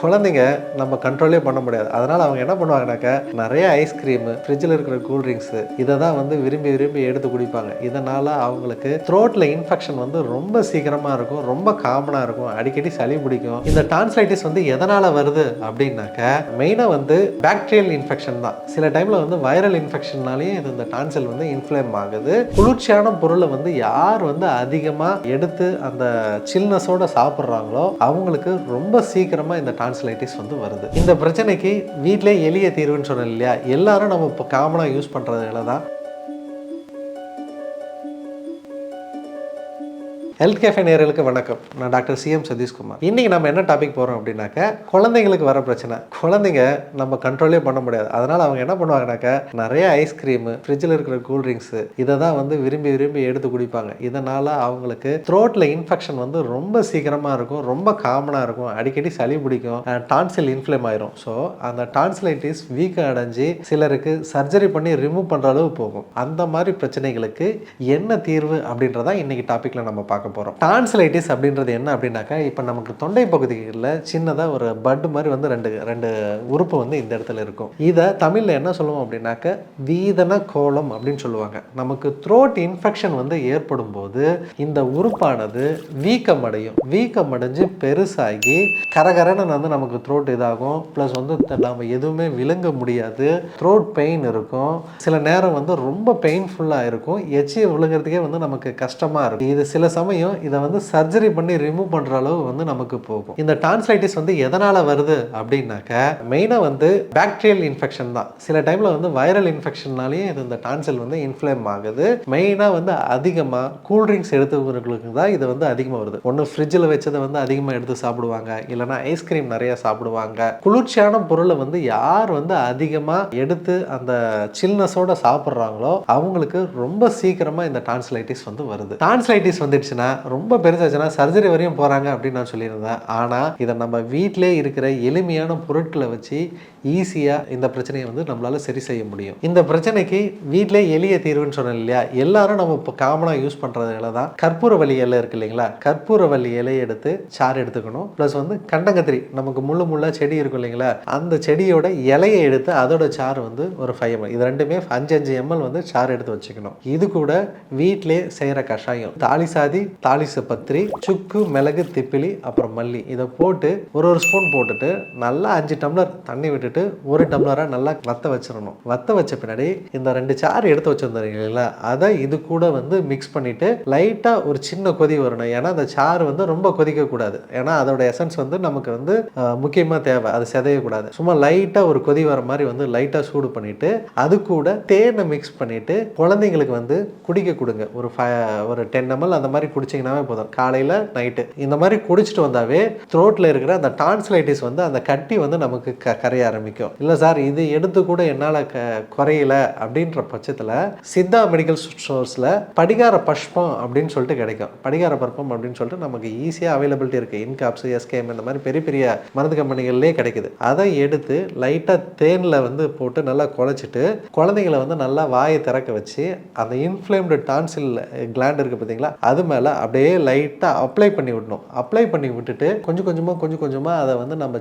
குழந்தைங்க நம்ம கண்ட்ரோலே பண்ண முடியாது. அதனால் அவங்க என்ன பண்ணுவாங்கனாக்கா, நிறைய ஐஸ்கிரீமு, ஃப்ரிட்ஜில் இருக்கிற கூல்ட்ரிங்க்ஸு இதை தான் வந்து விரும்பி விரும்பி எடுத்து குடிப்பாங்க. இதனால் அவங்களுக்கு த்ரோட்டில் இன்ஃபெக்ஷன் வந்து ரொம்ப சீக்கிரமாக இருக்கும், ரொம்ப காமனாக இருக்கும், அடிக்கடி சளி பிடிக்கும். இந்த டான்சிலைட்டிஸ் வந்து எதனால் வருது அப்படின்னாக்கா, மெயினாக வந்து பாக்டீரியல் இன்ஃபெக்ஷன் தான். சில டைமில் வந்து வைரல் இன்ஃபெக்ஷன்னாலேயும் இந்த டான்சில் வந்து இன்ஃப்ளேம் ஆகுது. குளிர்ச்சியான பொருளை வந்து யார் வந்து அதிகமாக எடுத்து அந்த சில்னஸோட சாப்பிட்றாங்களோ அவங்களுக்கு ரொம்ப சீக்கிரமாக இந்த டான்சிலைட்டிஸ் வந்து வருது. இந்த பிரச்சனைக்கு வீட்டிலே எளிய தீர்வுன்னு சொன்னேன் இல்லையா, எல்லாரும் நம்ம இப்போ காமனாக யூஸ் பண்ணுறதுல தான் ஹெல்த் கேஃபே நேயர்களுக்கு வணக்கம். நான் டாக்டர் சிஎம் சதீஷ்குமார். இன்றைக்கி நம்ம என்ன டாபிக் போகிறோம் அப்படின்னாக்கா, குழந்தைங்களுக்கு வர பிரச்சனை. குழந்தைங்க நம்ம கண்ட்ரோலே பண்ண முடியாது. அதனால் அவங்க என்ன பண்ணுவாங்கனாக்கா, நிறைய ஐஸ்கிரீமு, ஃப்ரிட்ஜில் இருக்கிற கூல்ட்ரிங்க்ஸு இதை தான் வந்து விரும்பி விரும்பி எடுத்து குடிப்பாங்க. இதனால் அவங்களுக்கு த்ரோட்டில் இன்ஃபெக்ஷன் வந்து ரொம்ப சீக்கிரமாக இருக்கும், ரொம்ப காமனாக இருக்கும், அடிக்கடி சளி பிடிக்கும், டான்சில் இன்ஃப்ளேம் ஆயிரும். ஸோ அந்த டான்சிலைட்டிஸ் வீக்கம் அடைஞ்சு சிலருக்கு சர்ஜரி பண்ணி ரிமூவ் பண்ணுற அளவு போகும். அந்த மாதிரி பிரச்சனைகளுக்கு என்ன தீர்வு அப்படின்றத இன்றைக்கி டாப்பிக்கில் நம்ம பார்க்க போகிறோம். டான்சிலைட்டிஸ் அப்படின்றது என்ன அப்படின்னாக்கா, இப்போ நமக்கு தொண்டை பகுதிகளில் சின்னதாக ஒரு பட் மாதிரி வந்து ரெண்டு உறுப்பு வந்து இந்த இடத்துல இருக்கும். இதை தமிழில் என்ன சொல்லுவோம் அப்படின்னாக்கா, வீதன கோலம் அப்படின்னு சொல்லுவாங்க. நமக்கு த்ரோட் இன்ஃபெக்ஷன் வந்து ஏற்படும் போது இந்த உறுப்பானது வீக்கம் அடைஞ்சு பெருசாகி கரகரன்னு வந்து நமக்கு த்ரோட் இதாகும். ப்ளஸ் வந்து நம்ம எதுவுமே விழுங்க முடியாது, த்ரோட் பெயின் இருக்கும், சில நேரம் வந்து ரொம்ப பெயின்ஃபுல்லாக இருக்கும், எச்சி விழுங்கிறதுக்கே வந்து நமக்கு கஷ்டமாக இருக்கும். இது சில சமயம் இதை வந்து சர்ஜரி பண்ணி ரிமூவ் பண்ணுற அளவு வந்து நமக்கு போகும். இந்த டான்சிலைட்டிஸ் வந்து எதனால் வருது அப்படின்னாக்கா, மெயினாக வந்து பாக்டீரியல் இன்ஃபெக்ஷன் தான். சில டைமில் வந்து வைரல் இன்ஃபெக்ஷன்னாலேயும் இந்த டான்சில் வந்து இன்ஃப்ளேம் ஆகுது. மெயினாக வந்து அதிகமாக கூல்ட்ரிங்க்ஸ் எடுத்துக்கிறவங்களுக்கு தான் இது வந்து அதிகமாக வருது. ஒன்று ஃப்ரிட்ஜில் வச்சதை வந்து அதிகமாக எடுத்து சாப்பிடுவாங்க, இல்லைனா ஐஸ்கிரீம் நிறைய சாப்பிடுவாங்க. குளிர்ச்சியான பொருளை வந்து யார் வந்து அதிகமாக எடுத்து அந்த சில்னஸோட சாப்பிட்றாங்களோ அவங்களுக்கு ரொம்ப சீக்கிரமாக இந்த டான்சிலைட்டிஸ் வந்து வருது. டான்சிலைட்டிஸ் வந்துடுச்சுன்னா ரொம்ப பெருசாச்சுன்னா சர்ஜரி வரையும் போகிறாங்க அப்படின்னு நான் சொல்லியிருந்தேன். ஆனால் இதை நம்ம வீட்டிலே இருக்கிற எளிமையான பொருட்களை வச்சு ஈஸியாக இந்த பிரச்சனையை வந்து நம்மளால் சரி செய்ய முடியும். இந்த பிரச்சனைக்கு வீட்டிலே எளிய தீர்வுன்னு சொன்னேன் இல்லையா, எல்லாரும் நம்ம இப்போ காமனாக யூஸ் பண்ணுறதுல தான் கற்பூரவள்ளி இலை இருக்குது இல்லைங்களா, கற்பூரவள்ளி இலையை எடுத்து சாறு எடுத்துக்கணும். ப்ளஸ் வந்து கண்டங்கத்திரி, நமக்கு முள்ளா செடி இருக்கும் இல்லைங்களா, அந்த செடியோட இலையை எடுத்து அதோட சாறு வந்து ஒரு 5 ml, இது ரெண்டுமே 5 ml வந்து சாறு எடுத்து வச்சுக்கணும். இது கூட வீட்டிலே செய்கிற கஷாயம், தாளிச பத்திரி, சுக்கு, மிளகு, திப்பிலி, அப்புறம் மல்லி, இதை போட்டு ஒரு ஸ்பூன் போட்டுட்டு நல்லா 5 டம்ளர் தண்ணி விட்டுட்டு 1 டம்ளராக நல்லா வத்த வச்சிடணும். வத்த வச்ச பின்னாடி இந்த 2 சாறு எடுத்து வச்சுருந்தீங்களா, அதை இது கூட வந்து மிக்ஸ் பண்ணிவிட்டு லைட்டாக ஒரு சின்ன கொதி வரணும். ஏன்னா அந்த சாறு வந்து ரொம்ப கொதிக்கக்கூடாது, ஏன்னா அதோட எசன்ஸ் வந்து நமக்கு வந்து முக்கியமாக தேவை, அது செதையக்கூடாது. சும்மா லைட்டாக ஒரு கொதி வர மாதிரி வந்து லைட்டாக சூடு பண்ணிவிட்டு அது கூட தேனை மிக்ஸ் பண்ணிவிட்டு குழந்தைங்களுக்கு வந்து குடிக்க கொடுங்க. ஒரு 10 ml அந்த மாதிரி குடிச்சிங்கனாவே போதும். காலையில் நைட்டு இந்த மாதிரி குடிச்சிட்டு வந்தாவே த்ரோட்டில் இருக்கிற அந்த டான்சிலைட்டிஸ் வந்து அந்த கட்டி வந்து நமக்கு கரைய ஆரம்பிக்கும். இல்லை சார் இது எடுத்து கூட என்னால் குறையல அப்படின்ற பட்சத்தில் சித்தா மெடிக்கல் ஸ்டோர்ஸில் படிகார பஷ்பம் அப்படின்னு சொல்லிட்டு கிடைக்கும். படிகார பற்பம் அப்படின்னு சொல்லிட்டு நமக்கு ஈஸியாக அவைலபிலிட்டி இருக்குது. இன்காப்ஸ், எஸ்கேஎம் இந்த மாதிரி பெரிய பெரிய மருந்து கம்பெனிகள்லேயே கிடைக்குது. அதை எடுத்து லைட்டாக தேனில் வந்து போட்டு நல்லா குழைச்சிட்டு குழந்தைங்களை வந்து நல்லா வாயை திறக்க வச்சு அந்த இன்ஃப்ளேம்டு டான்சில் கிளாண்ட் இருக்குது பார்த்தீங்களா, அது மேலே அப்படியே லைட்டாக அப்ளை பண்ணி விடணும். அப்ளை பண்ணி விட்டுட்டு கொஞ்சம் கொஞ்சமாக அதை வந்து நம்ம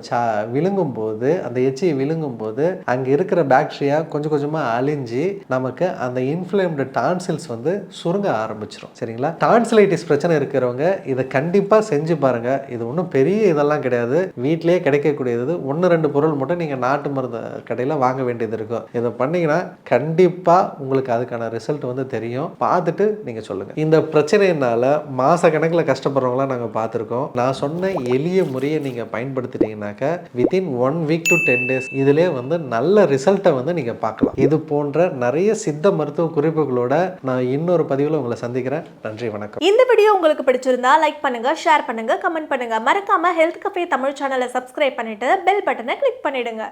விழுங்கும் போது, அந்த எச்சியை விழுங்கும் போது அங்கே இருக்கிற பாக்டீரியா கொஞ்சம் கொஞ்சமாக அழிஞ்சு நமக்கு அந்த இன்ஃப்ளேம்டு டான்சில்ஸ் வந்து சுருங்க ஆரம்பிச்சிடும். சரிங்களா, டான்சிலைட்டிஸ் பிரச்சனை இருக்கிறவங்க இதை கண்டிப்பாக செஞ்சு பாருங்க. இது ஒன்றும் பெரிய இதெல்லாம் கிடையாது, வீட்டிலேயே கிடைக்கக்கூடியது. 1-2 பொருள் மட்டும் நீங்கள் நாட்டு மருந்து கடையில் வாங்க வேண்டியது இருக்கும். இதை பண்ணீங்கன்னா கண்டிப்பாக உங்களுக்கு அதுக்கான ரிசல்ட் வந்து தெரியும். பார்த்துட்டு நீங்கள் சொல்லுங்கள். இந்த பிரச்சனையினால மாத கணக்கில் கஷ்டப்படுறவங்களாம் நாங்கள் பார்த்துருக்கோம். நான் சொன்ன எளிய முறையை நீங்கள் பயன்படுத்திட்டீங்கன்னாக்கா வித்தின் 1 week to 10 days இதிலே வந்து நல்ல ரிசல்ட்டை வந்து நீங்கள் பார்க்கலாம். இது போன்ற நிறைய சித்த மருத்துவ குறிப்புகளோட நான் இன்னொரு பதிவில் உங்களை சந்திக்கிறேன். நன்றி, வணக்கம். இந்த வீடியோ உங்களுக்கு பிடிச்சிருந்தா லைக் பண்ணுங்க, ஷேர் பண்ணுங்க, கமெண்ட் பண்ணுங்க. மறக்காம ஹெல்த் கஃபே தமிழ் சேனலை சப்ஸ்கிரைப் பண்ணிட்டு பெல் பட்டனை கிளிக் பண்ணிடுங்க.